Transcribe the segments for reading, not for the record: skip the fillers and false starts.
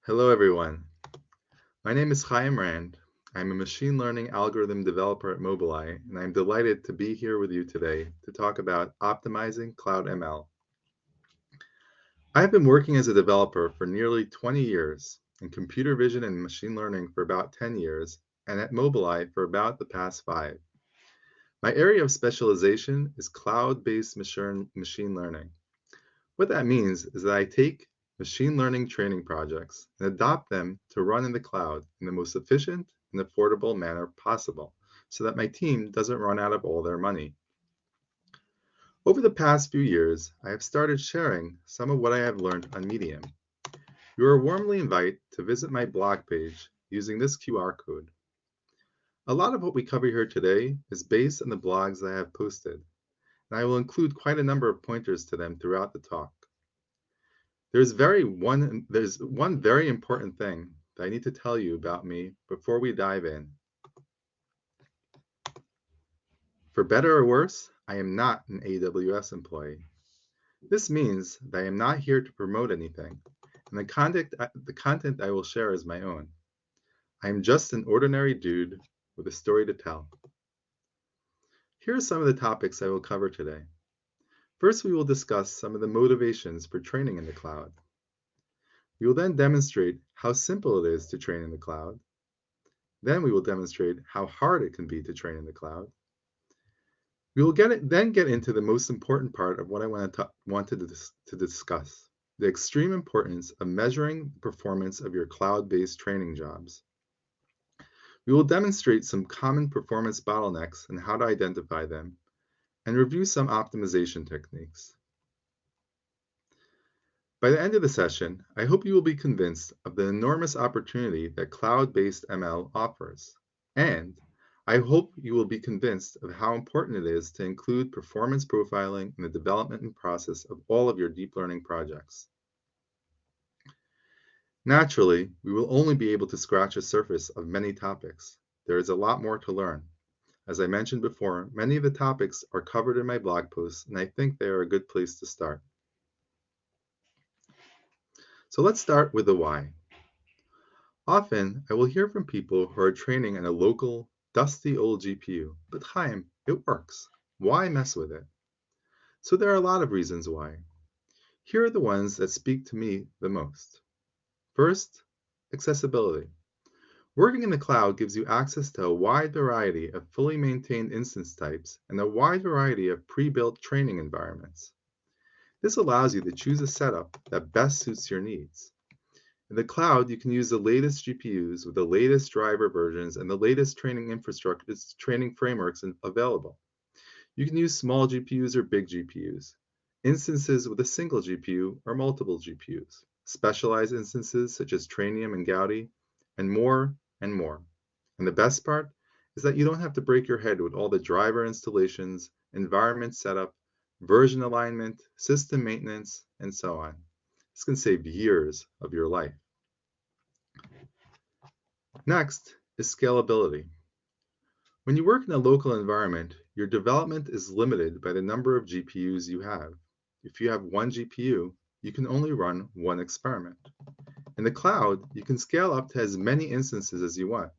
Hello, everyone. My name is Chaim Rand. I'm a machine learning algorithm developer at Mobileye, and I'm delighted to be here with you today to talk about optimizing cloud ML. I've been working as a developer for nearly 20 years, in computer vision and machine learning for about 10 years, and at Mobileye for about the past 5. My area of specialization is cloud-based machine learning. What that means is that I take machine learning training projects and adopt them to run in the cloud in the most efficient and affordable manner possible so that my team doesn't run out of all their money. Over the past few years, I have started sharing some of what I have learned on Medium. You are warmly invited to visit my blog page using this QR code. A lot of what we cover here today is based on the blogs that I have posted, and I will include quite a number of pointers to them throughout the talk. There's one very important thing that I need to tell you about me before we dive in. For better or worse, I am not an AWS employee. This means that I am not here to promote anything, and the content I will share is my own. I am just an ordinary dude with a story to tell. Here are some of the topics I will cover today. First, we will discuss some of the motivations for training in the cloud. We will then demonstrate how simple it is to train in the cloud. Then we will demonstrate how hard it can be to train in the cloud. We will then get into the most important part of what I wanted to discuss, the extreme importance of measuring the performance of your cloud-based training jobs. We will demonstrate some common performance bottlenecks and how to identify them, and review some optimization techniques. By the end of the session, I hope you will be convinced of the enormous opportunity that cloud-based ML offers, and I hope you will be convinced of how important it is to include performance profiling in the development process of all of your deep learning projects. Naturally, we will only be able to scratch the surface of many topics. There is a lot more to learn. As I mentioned before, many of the topics are covered in my blog posts, and I think they are a good place to start. So let's start with the why. Often, I will hear from people who are training on a local, dusty old GPU, but Chaim, it works. Why mess with it? So there are a lot of reasons why. Here are the ones that speak to me the most. First, accessibility. Working in the cloud gives you access to a wide variety of fully maintained instance types and a wide variety of pre-built training environments. This allows you to choose a setup that best suits your needs. In the cloud, you can use the latest GPUs with the latest driver versions and the latest training frameworks available. You can use small GPUs or big GPUs, instances with a single GPU or multiple GPUs, specialized instances such as Trainium and Gaudi, and more and more. And the best part is that you don't have to break your head with all the driver installations, environment setup, version alignment, system maintenance, and so on. This can save years of your life. Next is scalability. When you work in a local environment, your development is limited by the number of GPUs you have. If you have one GPU, you can only run one experiment. In the cloud, you can scale up to as many instances as you want.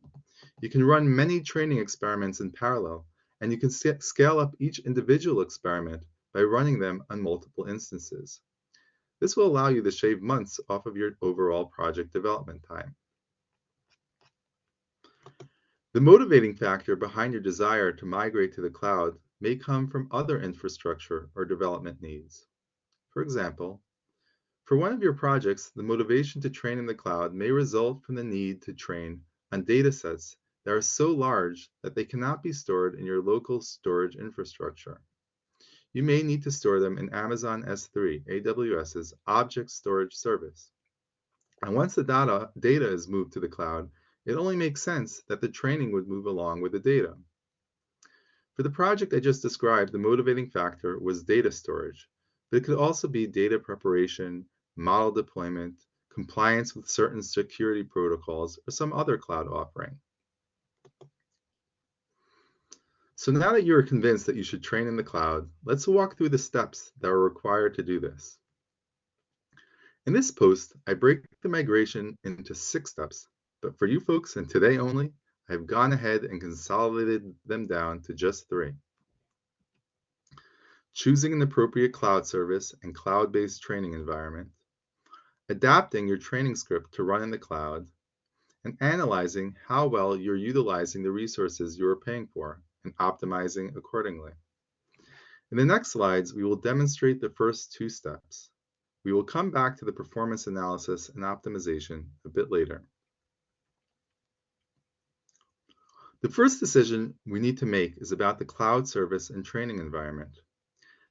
You can run many training experiments in parallel, and you can scale up each individual experiment by running them on multiple instances. This will allow you to shave months off of your overall project development time. The motivating factor behind your desire to migrate to the cloud may come from other infrastructure or development needs. For example, for one of your projects, the motivation to train in the cloud may result from the need to train on datasets that are so large that they cannot be stored in your local storage infrastructure. You may need to store them in Amazon S3, AWS's object storage service. And once the data is moved to the cloud, it only makes sense that the training would move along with the data. For the project I just described, the motivating factor was data storage, but it could also be data preparation, model deployment, compliance with certain security protocols, or some other cloud offering. So now that you are convinced that you should train in the cloud, let's walk through the steps that are required to do this. In this post, I break the migration into 6 steps, but for you folks and today only, I've gone ahead and consolidated them down to just 3. Choosing an appropriate cloud service and cloud-based training environment, adapting your training script to run in the cloud, and analyzing how well you're utilizing the resources you are paying for and optimizing accordingly. In the next slides, we will demonstrate the first 2 steps. We will come back to the performance analysis and optimization a bit later. The first decision we need to make is about the cloud service and training environment.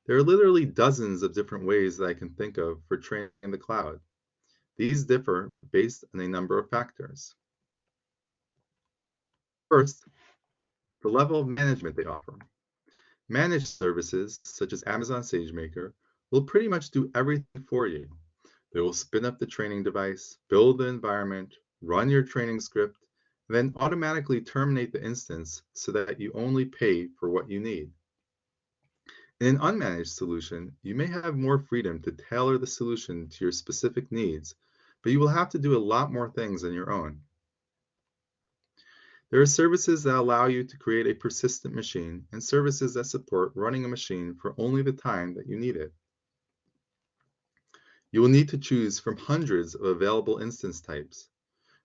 There are literally dozens of different ways that I can think of for training in the cloud. These differ based on a number of factors. First, the level of management they offer. Managed services, such as Amazon SageMaker, will pretty much do everything for you. They will spin up the training device, build the environment, run your training script, and then automatically terminate the instance so that you only pay for what you need. In an unmanaged solution, you may have more freedom to tailor the solution to your specific needs, but you will have to do a lot more things on your own. There are services that allow you to create a persistent machine and services that support running a machine for only the time that you need it. You will need to choose from hundreds of available instance types.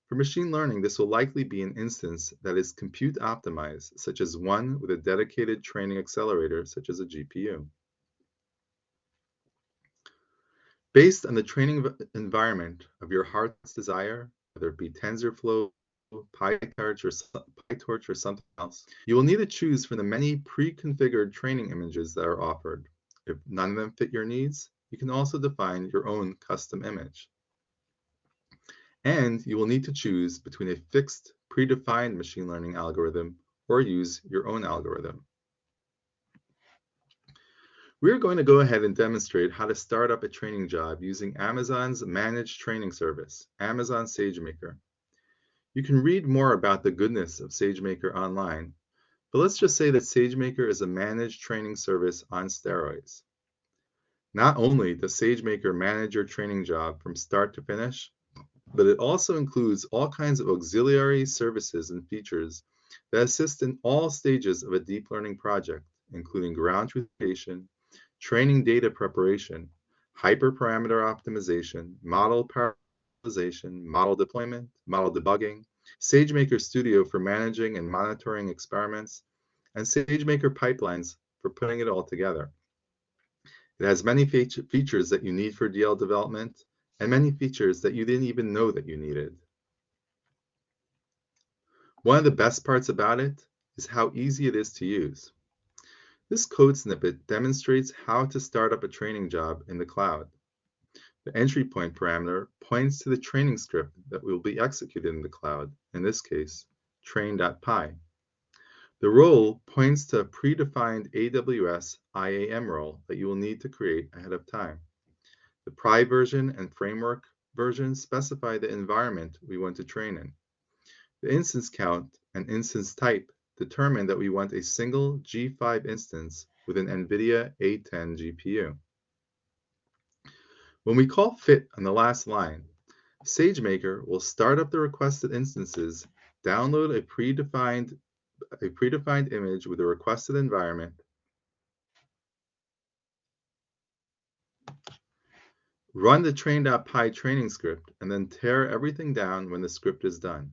For machine learning, this will likely be an instance that is compute optimized, such as one with a dedicated training accelerator, such as a GPU. Based on the training environment of your heart's desire, whether it be TensorFlow, PyTorch, or something else, you will need to choose from the many pre-configured training images that are offered. If none of them fit your needs, you can also define your own custom image. And you will need to choose between a fixed, predefined machine learning algorithm or use your own algorithm. We're going to go ahead and demonstrate how to start up a training job using Amazon's managed training service, Amazon SageMaker. You can read more about the goodness of SageMaker online, but let's just say that SageMaker is a managed training service on steroids. Not only does SageMaker manage your training job from start to finish, but it also includes all kinds of auxiliary services and features that assist in all stages of a deep learning project, including ground truth creation, training data preparation, hyperparameter optimization, model parallelization, model deployment, model debugging, SageMaker Studio for managing and monitoring experiments, and SageMaker pipelines for putting it all together. It has many features that you need for DL development and many features that you didn't even know that you needed. One of the best parts about it is how easy it is to use. This code snippet demonstrates how to start up a training job in the cloud. The entry point parameter points to the training script that will be executed in the cloud, in this case, train.py. The role points to a predefined AWS IAM role that you will need to create ahead of time. The pry version and framework version specify the environment we want to train in. The instance count and instance type determine that we want a single G5 instance with an NVIDIA A10 GPU. When we call fit on the last line, SageMaker will start up the requested instances, download a predefined image with a requested environment, run the train.py training script, and then tear everything down when the script is done.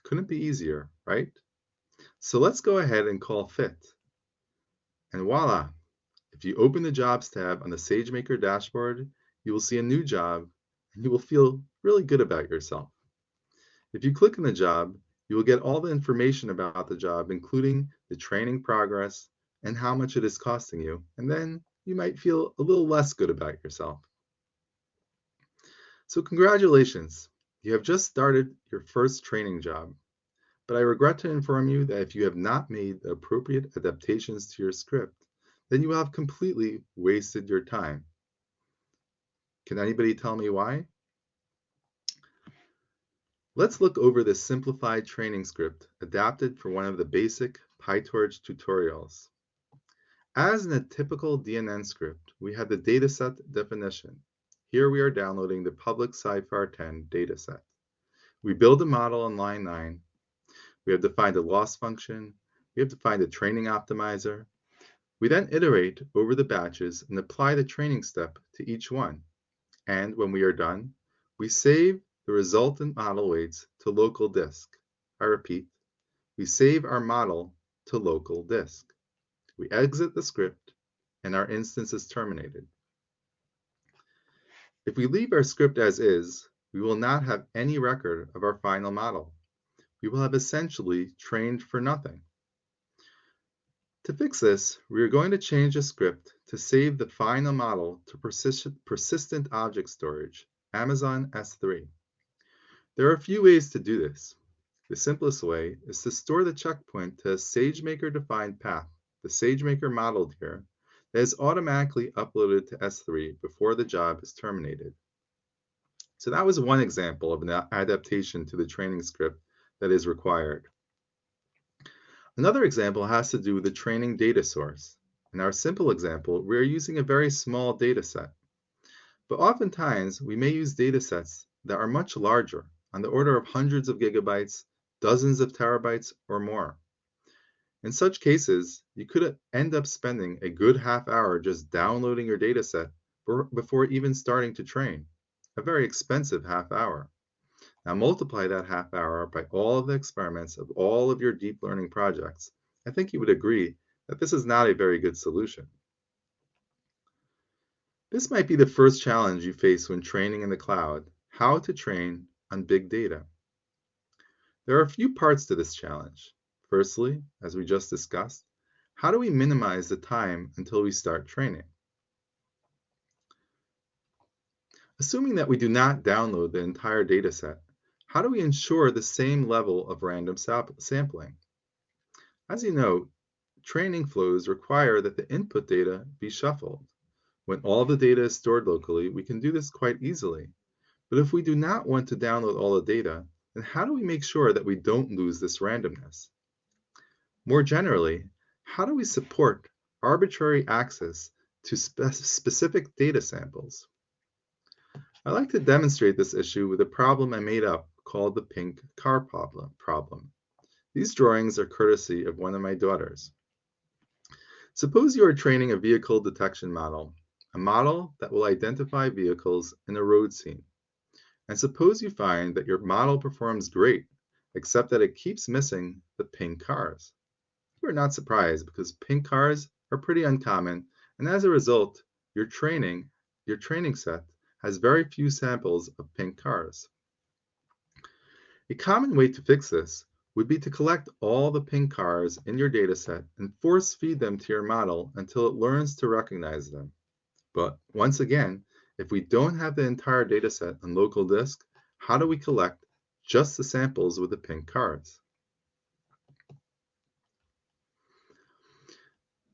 Couldn't be easier, right? So let's go ahead and call fit. And voila! If you open the Jobs tab on the SageMaker dashboard, you will see a new job and you will feel really good about yourself. If you click on the job, you will get all the information about the job, including the training progress and how much it is costing you, and then you might feel a little less good about yourself. So congratulations, you have just started your first training job. But I regret to inform you that if you have not made the appropriate adaptations to your script, then you will have completely wasted your time. Can anybody tell me why? Let's look over this simplified training script adapted from one of the basic PyTorch tutorials. As in a typical DNN script, we have the dataset definition. Here we are downloading the public SciFar 10 dataset. We build a model on line 9. We have defined a loss function. We have defined a training optimizer. We then iterate over the batches and apply the training step to each one. And when we are done, we save the resultant model weights to local disk. I repeat, we save our model to local disk. We exit the script, and our instance is terminated. If we leave our script as is, we will not have any record of our final model. We will have essentially trained for nothing. To fix this, we are going to change the script to save the final model to persistent object storage, Amazon S3. There are a few ways to do this. The simplest way is to store the checkpoint to a SageMaker-defined path, the SageMaker modeled here, that is automatically uploaded to S3 before the job is terminated. So that was one example of an adaptation to the training script that is required. Another example has to do with the training data source. In our simple example, we are using a very small data set. But oftentimes, we may use data sets that are much larger, on the order of hundreds of gigabytes, dozens of terabytes, or more. In such cases, you could end up spending a good half hour just downloading your data set before even starting to train, a very expensive half hour. Now multiply that half hour by all of the experiments of all of your deep learning projects. I think you would agree that this is not a very good solution. This might be the first challenge you face when training in the cloud, how to train on big data. There are a few parts to this challenge. Firstly, as we just discussed, how do we minimize the time until we start training? Assuming that we do not download the entire data set, how do we ensure the same level of random sampling? As you know, training flows require that the input data be shuffled. When all the data is stored locally, we can do this quite easily. But if we do not want to download all the data, then how do we make sure that we don't lose this randomness? More generally, how do we support arbitrary access to specific data samples? I like to demonstrate this issue with a problem I made up called the pink car problem. These drawings are courtesy of one of my daughters. Suppose you are training a vehicle detection model, a model that will identify vehicles in a road scene. And suppose you find that your model performs great, except that it keeps missing the pink cars. You are not surprised because pink cars are pretty uncommon, and as a result, your training set has very few samples of pink cars. A common way to fix this would be to collect all the pink cars in your dataset and force feed them to your model until it learns to recognize them. But once again, if we don't have the entire dataset on local disk, how do we collect just the samples with the pink cars?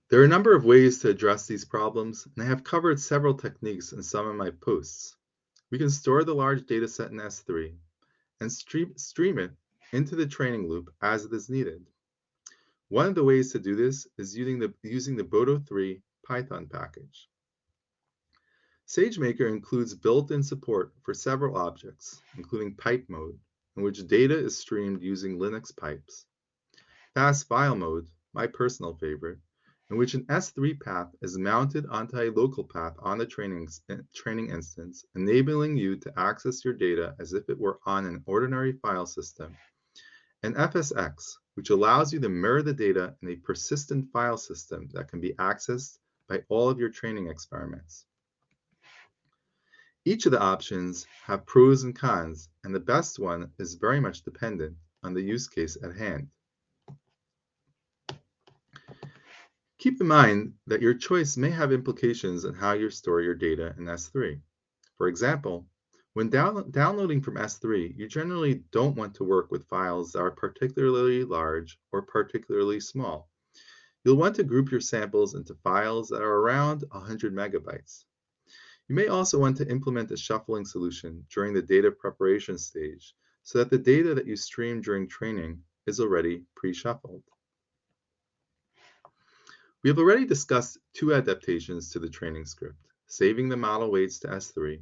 There are a number of ways to address these problems, and I have covered several techniques in some of my posts. We can store the large dataset in S3 and stream it into the training loop as it is needed. One of the ways to do this is using the Boto3 Python package. SageMaker includes built-in support for several objects, including pipe mode, in which data is streamed using Linux pipes. Fast file mode, my personal favorite, in which an S3 path is mounted onto a local path on the training instance, enabling you to access your data as if it were on an ordinary file system. And FSX, which allows you to mirror the data in a persistent file system that can be accessed by all of your training experiments. Each of the options have pros and cons, and the best one is very much dependent on the use case at hand. Keep in mind that your choice may have implications on how you store your data in S3. For example, when downloading from S3, you generally don't want to work with files that are particularly large or particularly small. You'll want to group your samples into files that are around 100 megabytes. You may also want to implement a shuffling solution during the data preparation stage so that the data that you stream during training is already pre-shuffled. We have already discussed two adaptations to the training script, saving the model weights to S3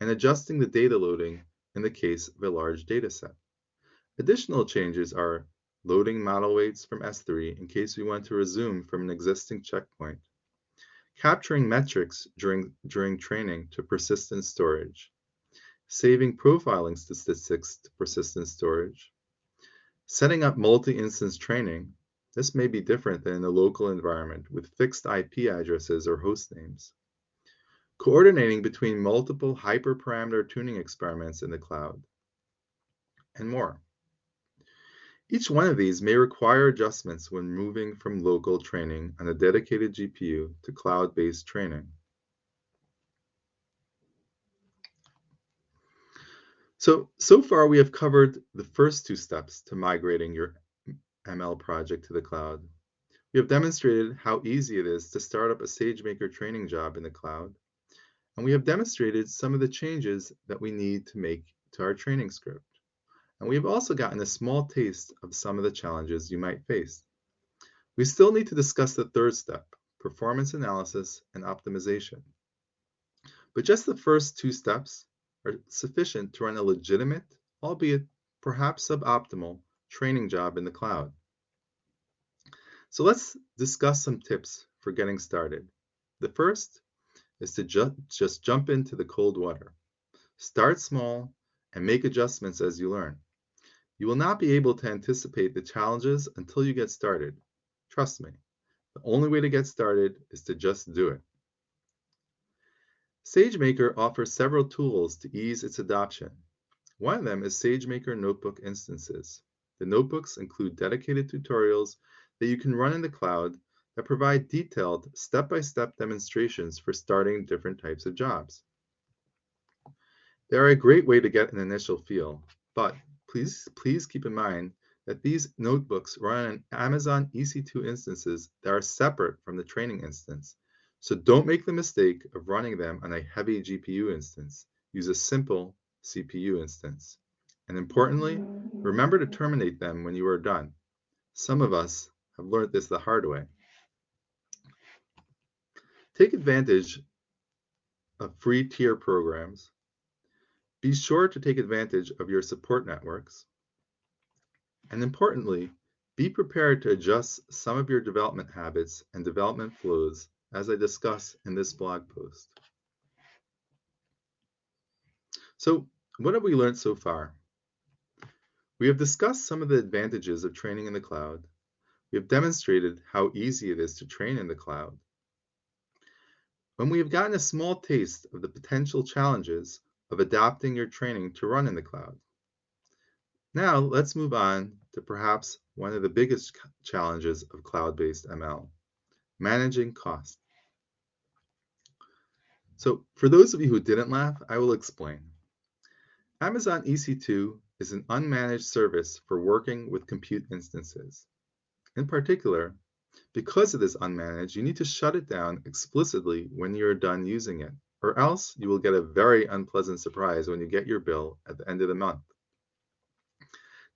and adjusting the data loading in the case of a large dataset. Additional changes are loading model weights from S3 in case we want to resume from an existing checkpoint, capturing metrics during training to persistent storage, saving profiling statistics to persistent storage, setting up multi-instance training. This may be different than in a local environment with fixed IP addresses or host names. Coordinating between multiple hyperparameter tuning experiments in the cloud, and more. Each one of these may require adjustments when moving from local training on a dedicated GPU to cloud-based training. So far we have covered the first two steps to migrating your ML project to the cloud. We have demonstrated how easy it is to start up a SageMaker training job in the cloud, and we have demonstrated some of the changes that we need to make to our training script. And we have also gotten a small taste of some of the challenges you might face. We still need to discuss the third step, performance analysis and optimization. But just the first two steps are sufficient to run a legitimate, albeit perhaps suboptimal, training job in the cloud. So let's discuss some tips for getting started. The first is to just jump into the cold water. Start small and make adjustments as you learn. You will not be able to anticipate the challenges until you get started. Trust me, the only way to get started is to just do it. SageMaker offers several tools to ease its adoption. One of them is SageMaker Notebook instances. The notebooks include dedicated tutorials that you can run in the cloud that provide detailed step-by-step demonstrations for starting different types of jobs. They are a great way to get an initial feel, but please keep in mind that these notebooks run on Amazon EC2 instances that are separate from the training instance. So don't make the mistake of running them on a heavy GPU instance. Use a simple CPU instance. And importantly, remember to terminate them when you are done. Some of us have learned this the hard way. Take advantage of free tier programs. Be sure to take advantage of your support networks. And importantly, be prepared to adjust some of your development habits and development flows as I discuss in this blog post. So, what have we learned so far? We have discussed some of the advantages of training in the cloud. We have demonstrated how easy it is to train in the cloud. When we have gotten a small taste of the potential challenges of adapting your training to run in the cloud. Now, let's move on to perhaps one of the biggest challenges of cloud-based ML, managing cost. So, for those of you who didn't laugh, I will explain. Amazon EC2 is an unmanaged service for working with compute instances. In particular, because it is unmanaged, you need to shut it down explicitly when you're done using it, or else you will get a very unpleasant surprise when you get your bill at the end of the month.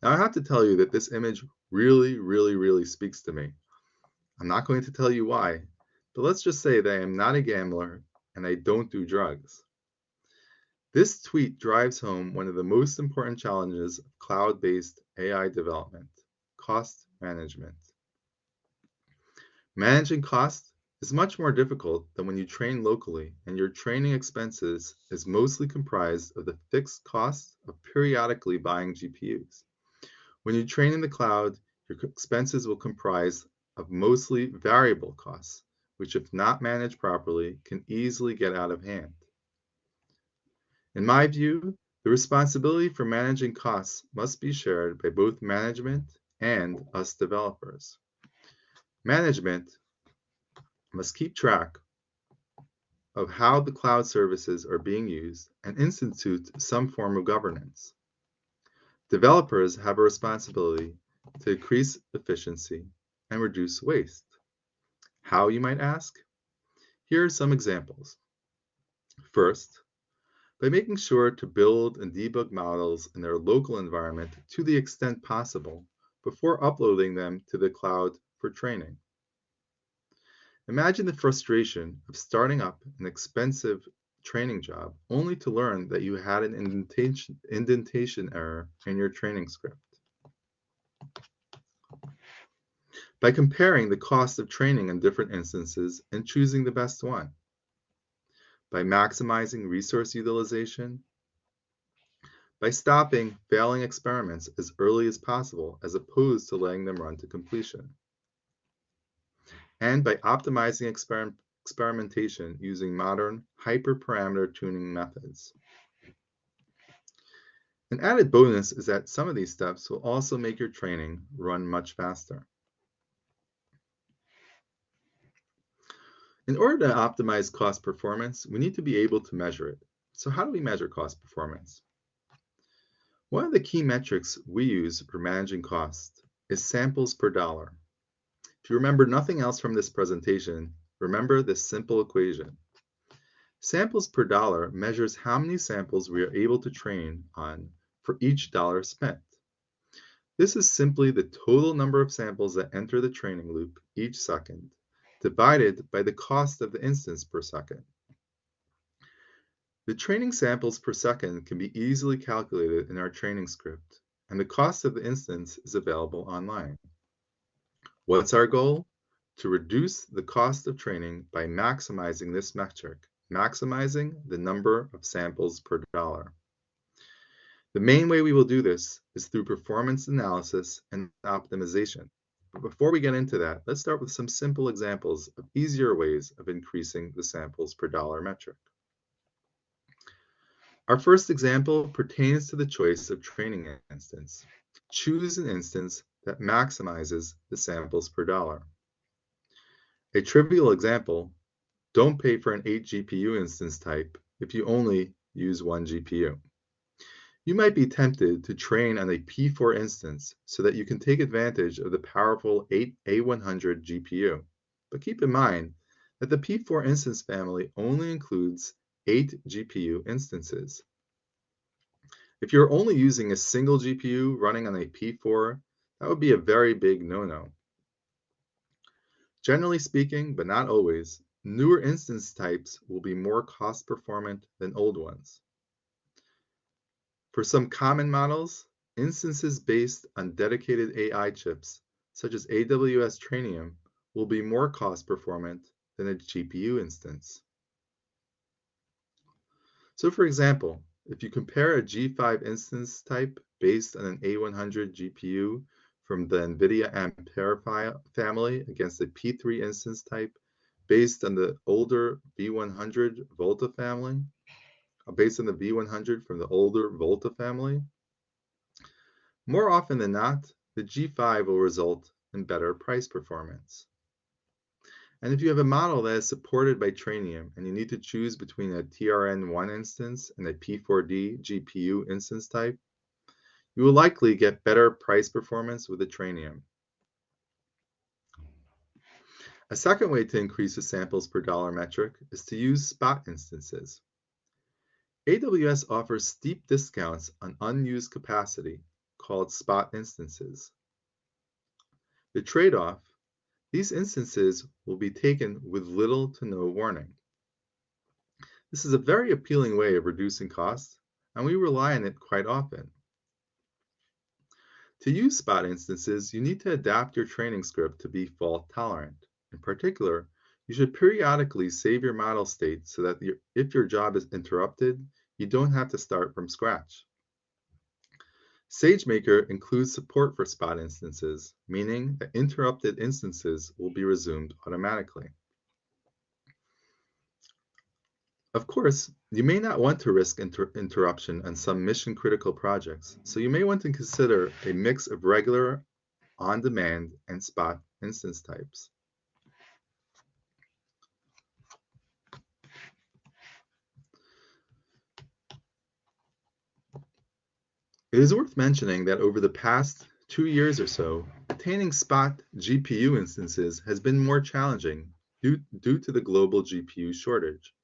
Now, I have to tell you that this image really speaks to me. I'm not going to tell you why, but let's just say that I am not a gambler and I don't do drugs. This tweet drives home one of the most important challenges of cloud-based AI development, cost management. Managing cost is much more difficult than when you train locally and your training expenses is mostly comprised of the fixed costs of periodically buying GPUs. When you train in the cloud, your expenses will comprise of mostly variable costs, which if not managed properly, can easily get out of hand. In my view, the responsibility for managing costs must be shared by both management and us developers. Management must keep track of how the cloud services are being used and institute some form of governance. Developers have a responsibility to increase efficiency and reduce waste. How, you might ask? Here are some examples. First, by making sure to build and debug models in their local environment to the extent possible before uploading them to the cloud for training. Imagine the frustration of starting up an expensive training job only to learn that you had an indentation error in your training script. By comparing the cost of training in different instances and choosing the best one. By maximizing resource utilization. By stopping failing experiments as early as possible as opposed to letting them run to completion. And by optimizing experimentation using modern hyperparameter tuning methods. An added bonus is that some of these steps will also make your training run much faster. In order to optimize cost performance, we need to be able to measure it. So how do we measure cost performance? One of the key metrics we use for managing cost is samples per dollar. If you remember nothing else from this presentation, remember this simple equation. Samples per dollar measures how many samples we are able to train on for each dollar spent. This is simply the total number of samples that enter the training loop each second, divided by the cost of the instance per second. The training samples per second can be easily calculated in our training script, and the cost of the instance is available online. What's our goal? To reduce the cost of training by maximizing this metric, maximizing the number of samples per dollar. The main way we will do this is through performance analysis and optimization. But before we get into that, let's start with some simple examples of easier ways of increasing the samples per dollar metric. Our first example pertains to the choice of training instance. Choose an instance that maximizes the samples per dollar. A trivial example, don't pay for an 8 GPU instance type if you only use 1 GPU. You might be tempted to train on a P4 instance so that you can take advantage of the powerful 8A100 GPU. But keep in mind that the P4 instance family only includes 8 GPU instances. If you're only using a single GPU running on a P4, that would be a very big no-no. Generally speaking, but not always, newer instance types will be more cost performant than old ones. For some common models, instances based on dedicated AI chips, such as AWS Trainium, will be more cost performant than a GPU instance. So for example, if you compare a G5 instance type based on an A100 GPU from the NVIDIA Ampere family against a P3 instance type based on the older V100 Volta family, based on the V100 from the older Volta family, more often than not, the G5 will result in better price performance. And if you have a model that is supported by Trainium and you need to choose between a TRN1 instance and a P4D GPU instance type, you will likely get better price performance with the Trainium. A second way to increase the samples per dollar metric is to use spot instances. AWS offers steep discounts on unused capacity called spot instances. The trade-off, these instances will be taken with little to no warning. This is a very appealing way of reducing costs, and we rely on it quite often. To use spot instances, you need to adapt your training script to be fault tolerant. In particular, you should periodically save your model state so that if your job is interrupted, you don't have to start from scratch. SageMaker includes support for spot instances, meaning that interrupted instances will be resumed automatically. Of course, you may not want to risk interruption on some mission-critical projects, so you may want to consider a mix of regular, on-demand, and spot instance types. It is worth mentioning that over the past 2 years or so, attaining spot GPU instances has been more challenging due to the global GPU shortage.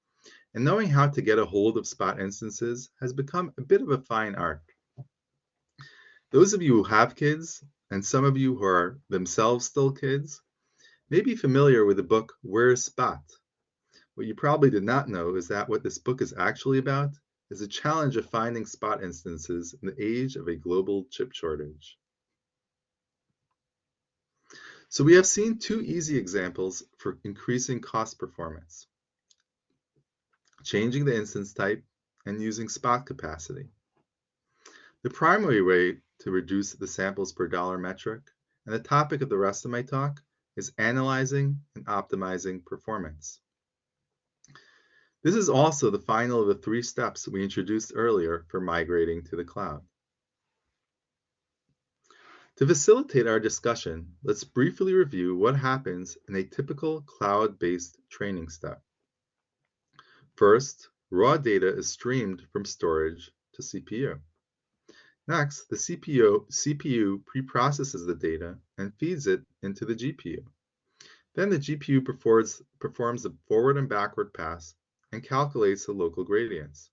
And knowing how to get a hold of spot instances has become a bit of a fine art. Those of you who have kids, and some of you who are themselves still kids, may be familiar with the book Where's Spot? What you probably did not know is that what this book is actually about is a challenge of finding spot instances in the age of a global chip shortage. So we have seen two easy examples for increasing cost performance: changing the instance type and using spot capacity. The primary way to reduce the samples per dollar metric, and the topic of the rest of my talk, is analyzing and optimizing performance. This is also the final of the 3 steps we introduced earlier for migrating to the cloud. To facilitate our discussion, let's briefly review what happens in a typical cloud-based training step. First, raw data is streamed from storage to CPU. Next, the CPU preprocesses the data and feeds it into the GPU. Then the GPU performs a forward and backward pass and calculates the local gradients.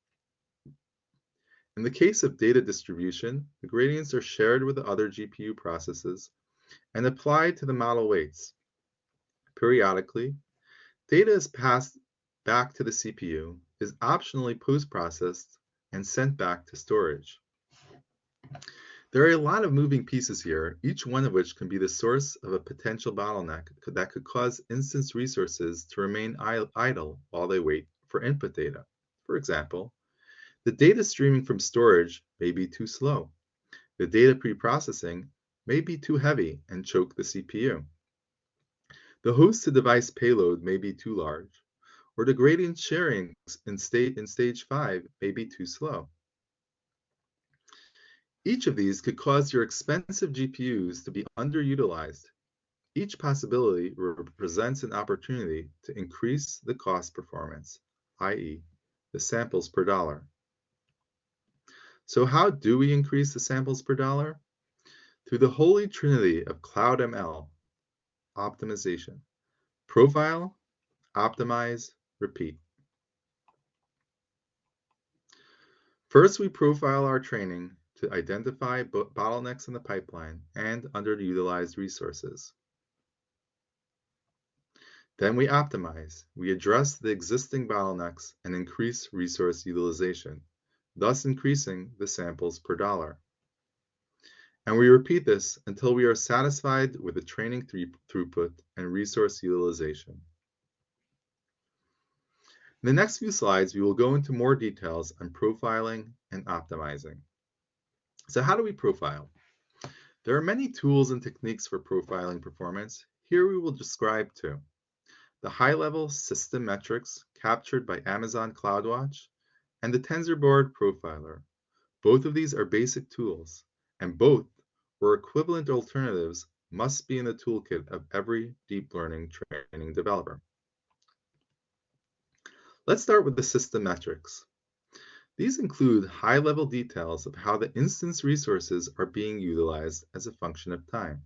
In the case of data distribution, the gradients are shared with the other GPU processes and applied to the model weights. Periodically, data is passed back to the CPU, is optionally post-processed, and sent back to storage. There are a lot of moving pieces here, each one of which can be the source of a potential bottleneck that could cause instance resources to remain idle while they wait for input data. For example, the data streaming from storage may be too slow. The data preprocessing may be too heavy and choke the CPU. The host-to-device payload may be too large, or the gradient sharing in stage 5 may be too slow. Each of these could cause your expensive GPUs to be underutilized. Each possibility represents an opportunity to increase the cost performance, i.e., the samples per dollar. So how do we increase the samples per dollar? Through the holy trinity of cloud ML, optimization: profile, optimize, repeat. First, we profile our training to identify bottlenecks in the pipeline and underutilized resources. Then we optimize. We address the existing bottlenecks and increase resource utilization, thus increasing the samples per dollar. And we repeat this until we are satisfied with the training throughput and resource utilization. In the next few slides, we will go into more details on profiling and optimizing. So how do we profile? There are many tools and techniques for profiling performance. Here we will describe 2. The high-level system metrics captured by Amazon CloudWatch and the TensorBoard Profiler. Both of these are basic tools, and both, or equivalent alternatives, must be in the toolkit of every deep learning training developer. Let's start with the system metrics. These include high-level details of how the instance resources are being utilized as a function of time.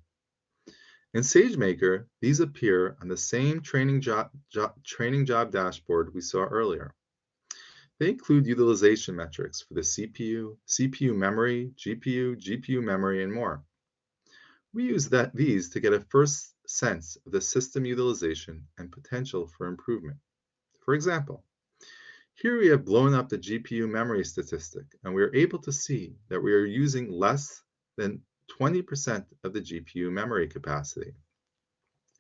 In SageMaker, these appear on the same training job dashboard we saw earlier. They include utilization metrics for the CPU, CPU memory, GPU memory, and more. We use these to get a first sense of the system utilization and potential for improvement. For example, here we have blown up the GPU memory statistic, and we are able to see that we are using less than 20% of the GPU memory capacity.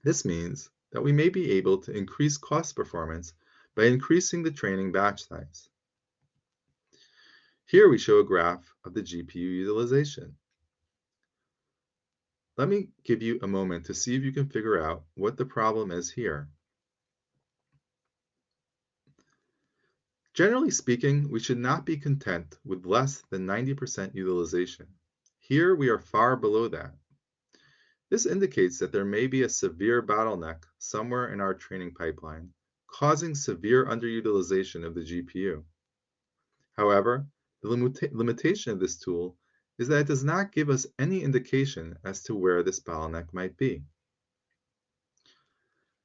This means that we may be able to increase cost performance by increasing the training batch size. Here we show a graph of the GPU utilization. Let me give you a moment to see if you can figure out what the problem is here. Generally speaking, we should not be content with less than 90% utilization. Here we are far below that. This indicates that there may be a severe bottleneck somewhere in our training pipeline, causing severe underutilization of the GPU. However, the limitation of this tool is that it does not give us any indication as to where this bottleneck might be.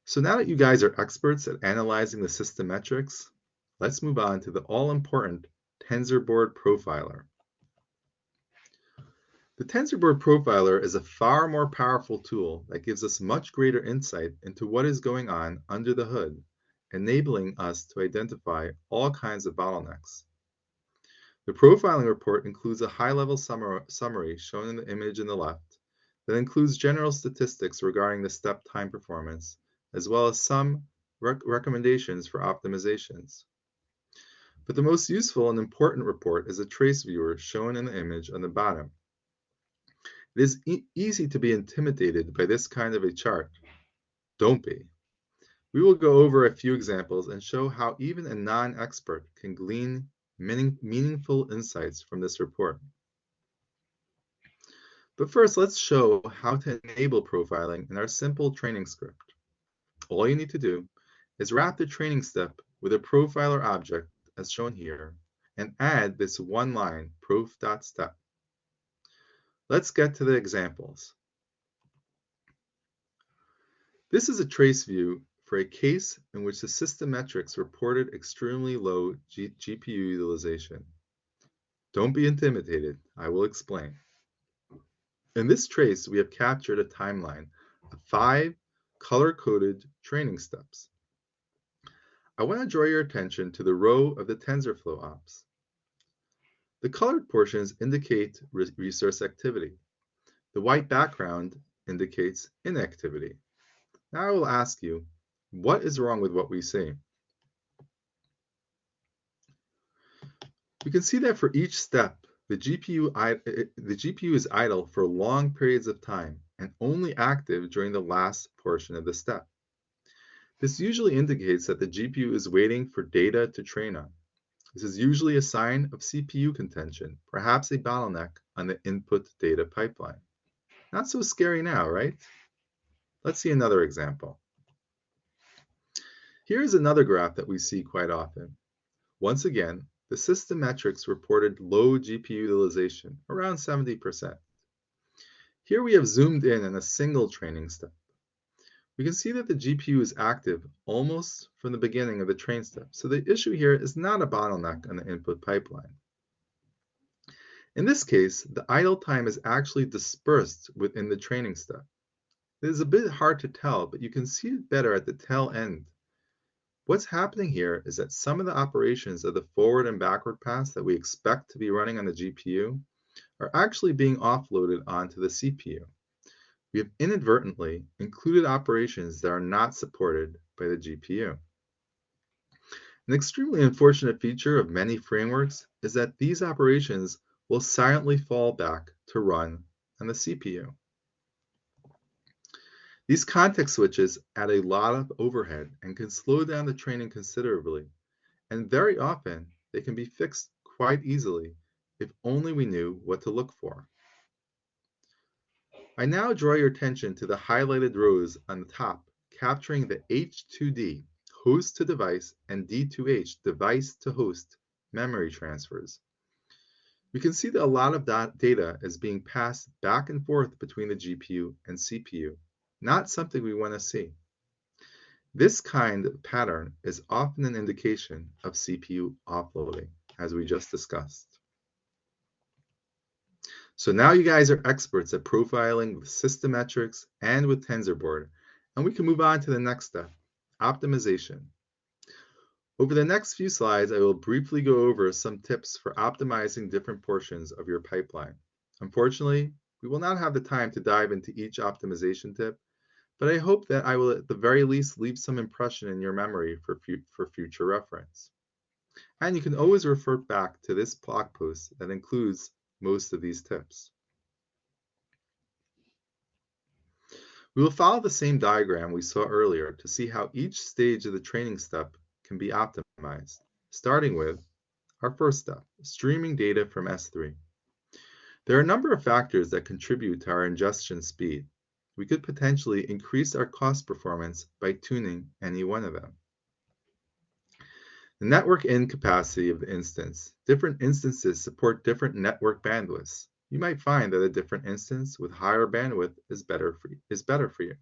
So now that you guys are experts at analyzing the system metrics, let's move on to the all-important TensorBoard Profiler. The TensorBoard Profiler is a far more powerful tool that gives us much greater insight into what is going on under the hood enabling us to identify all kinds of bottlenecks. The profiling report includes a high-level summary shown in the image in the left that includes general statistics regarding the step time performance, as well as some recommendations for optimizations. But the most useful and important report is a trace viewer shown in the image on the bottom. It is easy to be intimidated by this kind of a chart. Don't be. We will go over a few examples and show how even a non-expert can glean meaningful insights from this report. But first, let's show how to enable profiling in our simple training script. All you need to do is wrap the training step with a profiler object, as shown here, and add this one line, prof.step. Let's get to the examples. This is a trace view for a case in which the system metrics reported extremely low GPU utilization. Don't be intimidated, I will explain. In this trace, we have captured a timeline of 5 color-coded training steps. I want to draw your attention to the row of the TensorFlow ops. The colored portions indicate resource activity. The white background indicates inactivity. Now I will ask you, what is wrong with what we see? We can see that for each step, the GPU is idle for long periods of time and only active during the last portion of the step. This usually indicates that the GPU is waiting for data to train on. This is usually a sign of CPU contention, perhaps a bottleneck on the input data pipeline. Not so scary now, right? Let's see another example. Here is another graph that we see quite often. Once again, the system metrics reported low GPU utilization, around 70%. Here we have zoomed in on a single training step. We can see that the GPU is active almost from the beginning of the train step, so the issue here is not a bottleneck on the input pipeline. In this case, the idle time is actually dispersed within the training step. It is a bit hard to tell, but you can see it better at the tail end. What's happening here is that some of the operations of the forward and backward paths that we expect to be running on the GPU are actually being offloaded onto the CPU. We have inadvertently included operations that are not supported by the GPU. An extremely unfortunate feature of many frameworks is that these operations will silently fall back to run on the CPU. These context switches add a lot of overhead and can slow down the training considerably, and very often they can be fixed quite easily if only we knew what to look for. I now draw your attention to the highlighted rows on the top, capturing the H2D, host to device, and D2H, device to host, memory transfers. We can see that a lot of that data is being passed back and forth between the GPU and CPU, not something we want to see. This kind of pattern is often an indication of CPU offloading, as we just discussed. So now you guys are experts at profiling with system metrics and with TensorBoard, and we can move on to the next step, optimization. Over the next few slides, I will briefly go over some tips for optimizing different portions of your pipeline. Unfortunately, we will not have the time to dive into each optimization tip, but I hope that I will at the very least leave some impression in your memory for future reference. And you can always refer back to this blog post that includes most of these tips. We will follow the same diagram we saw earlier to see how each stage of the training step can be optimized, starting with our first step, streaming data from S3. There are a number of factors that contribute to our ingestion speed. We could potentially increase our cost performance by tuning any one of them. The network in capacity of the instance. Different instances support different network bandwidths. You might find that a different instance with higher bandwidth is better for you.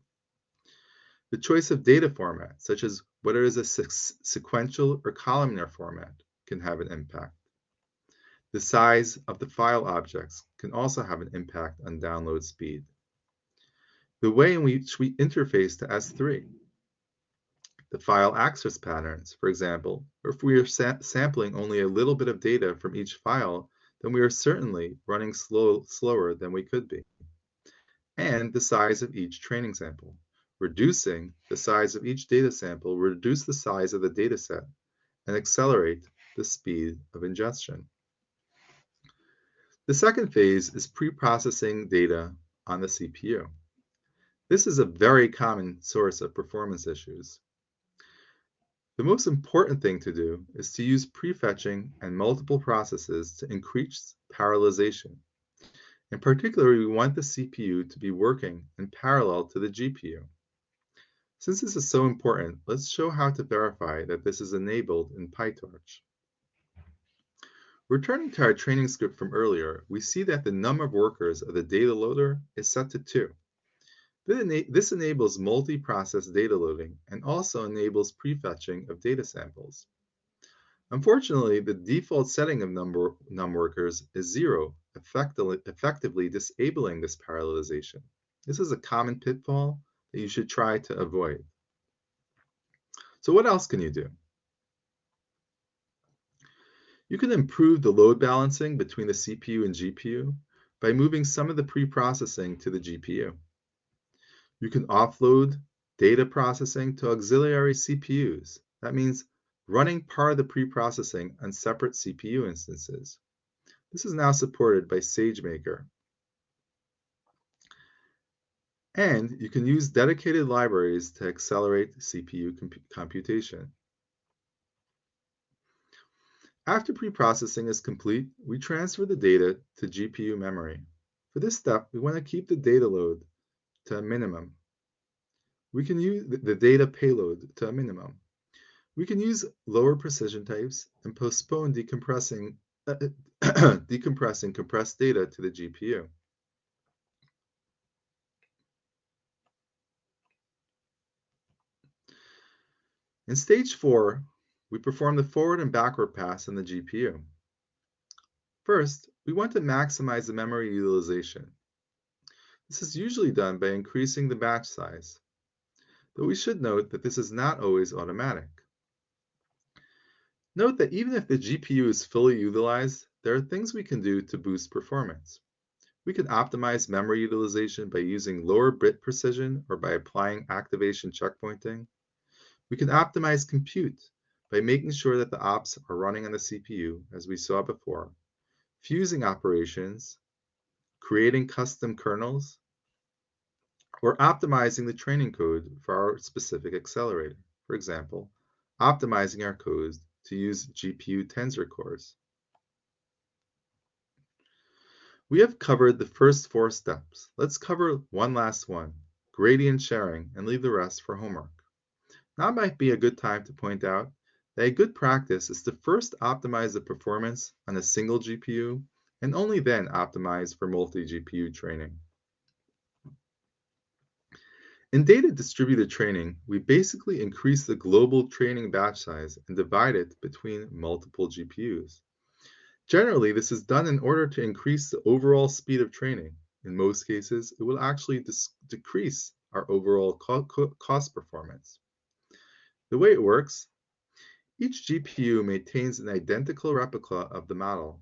The choice of data format, such as whether it is a sequential or columnar format, can have an impact. The size of the file objects can also have an impact on download speed. The way in which we interface to S3. the file access patterns, for example, or if we are sampling only a little bit of data from each file, then we are certainly running slower than we could be. And the size of each training sample. Reducing the size of each data sample will reduce the size of the data set and accelerate the speed of ingestion. The second phase is pre-processing data on the CPU. This is a very common source of performance issues. The most important thing to do is to use prefetching and multiple processes to increase parallelization. In particular, we want the CPU to be working in parallel to the GPU. Since this is so important, let's show how to verify that this is enabled in PyTorch. Returning to our training script from earlier, we see that the number of workers of the data loader is set to 2. This enables multi-process data loading and also enables prefetching of data samples. Unfortunately, the default setting of num workers is 0, effectively disabling this parallelization. This is a common pitfall that you should try to avoid. So what else can you do? You can improve the load balancing between the CPU and GPU by moving some of the pre-processing to the GPU. You can offload data processing to auxiliary CPUs. That means running part of the pre-processing on separate CPU instances. This is now supported by SageMaker. And you can use dedicated libraries to accelerate CPU computation. After pre-processing is complete, we transfer the data to GPU memory. For this step, we want to keep the data load to a minimum. We can use the data payload to a minimum. We can use lower precision types and postpone decompressing compressed data to the GPU. In stage 4, we perform the forward and backward pass on the GPU. First, we want to maximize the memory utilization. This is usually done by increasing the batch size, but we should note that this is not always automatic. Note that even if the GPU is fully utilized, there are things we can do to boost performance. We can optimize memory utilization by using lower bit precision or by applying activation checkpointing. We can optimize compute by making sure that the ops are running on the CPU, as we saw before, fusing operations, creating custom kernels, or optimizing the training code for our specific accelerator. For example, optimizing our code to use GPU tensor cores. We have covered the first 4 steps. Let's cover one last one, gradient sharing, and leave the rest for homework. Now might be a good time to point out that a good practice is to first optimize the performance on a single GPU and only then optimize for multi-GPU training. In data distributed training, we basically increase the global training batch size and divide it between multiple GPUs. Generally, this is done in order to increase the overall speed of training. In most cases, it will actually decrease our overall cost performance. The way it works, each GPU maintains an identical replica of the model.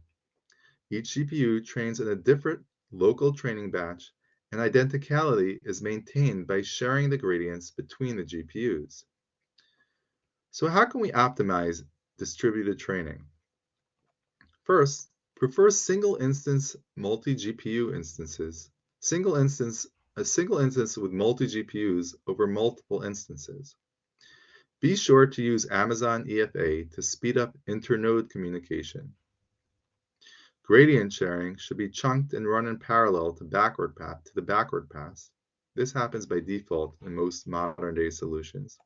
Each GPU trains in a different local training batch, and identicality is maintained by sharing the gradients between the GPUs. So how can we optimize distributed training? First, prefer single instance multi-GPU instances. A single instance with multi-GPUs over multiple instances. Be sure to use Amazon EFA to speed up inter-node communication. Gradient sharing should be chunked and run in parallel to the backward pass. This happens by default in most modern-day solutions.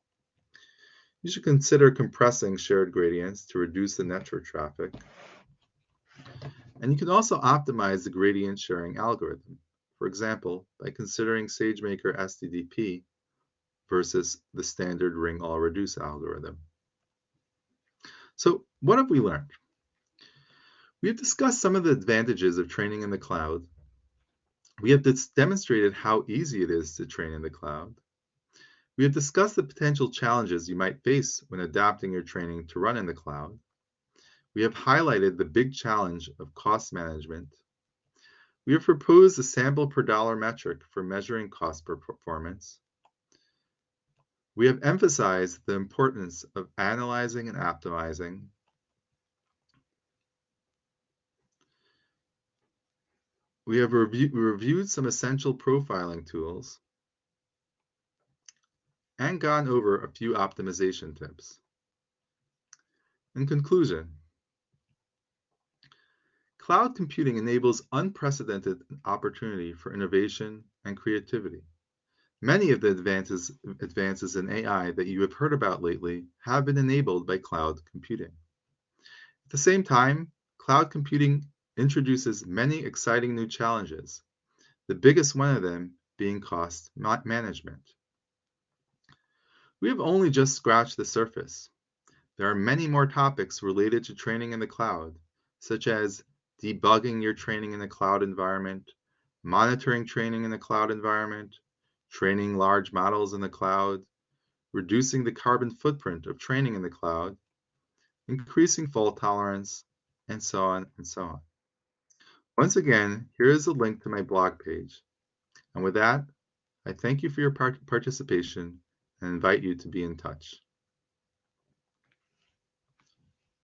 You should consider compressing shared gradients to reduce the network traffic. And you can also optimize the gradient sharing algorithm, for example, by considering SageMaker SDDP versus the standard ring all reduce algorithm. So what have we learned? We have discussed some of the advantages of training in the cloud. We have demonstrated how easy it is to train in the cloud. We have discussed the potential challenges you might face when adapting your training to run in the cloud. We have highlighted the big challenge of cost management. We have proposed a sample per dollar metric for measuring cost per performance. We have emphasized the importance of analyzing and optimizing. We have reviewed some essential profiling tools and gone over a few optimization tips. In conclusion, cloud computing enables unprecedented opportunity for innovation and creativity. Many of the advances in AI that you have heard about lately have been enabled by cloud computing. At the same time, cloud computing introduces many exciting new challenges, the biggest one of them being cost management. We have only just scratched the surface. There are many more topics related to training in the cloud, such as debugging your training in the cloud environment, monitoring training in the cloud environment, training large models in the cloud, reducing the carbon footprint of training in the cloud, increasing fault tolerance, and so on and so on. Once again, here is a link to my blog page. And with that, I thank you for your participation and invite you to be in touch.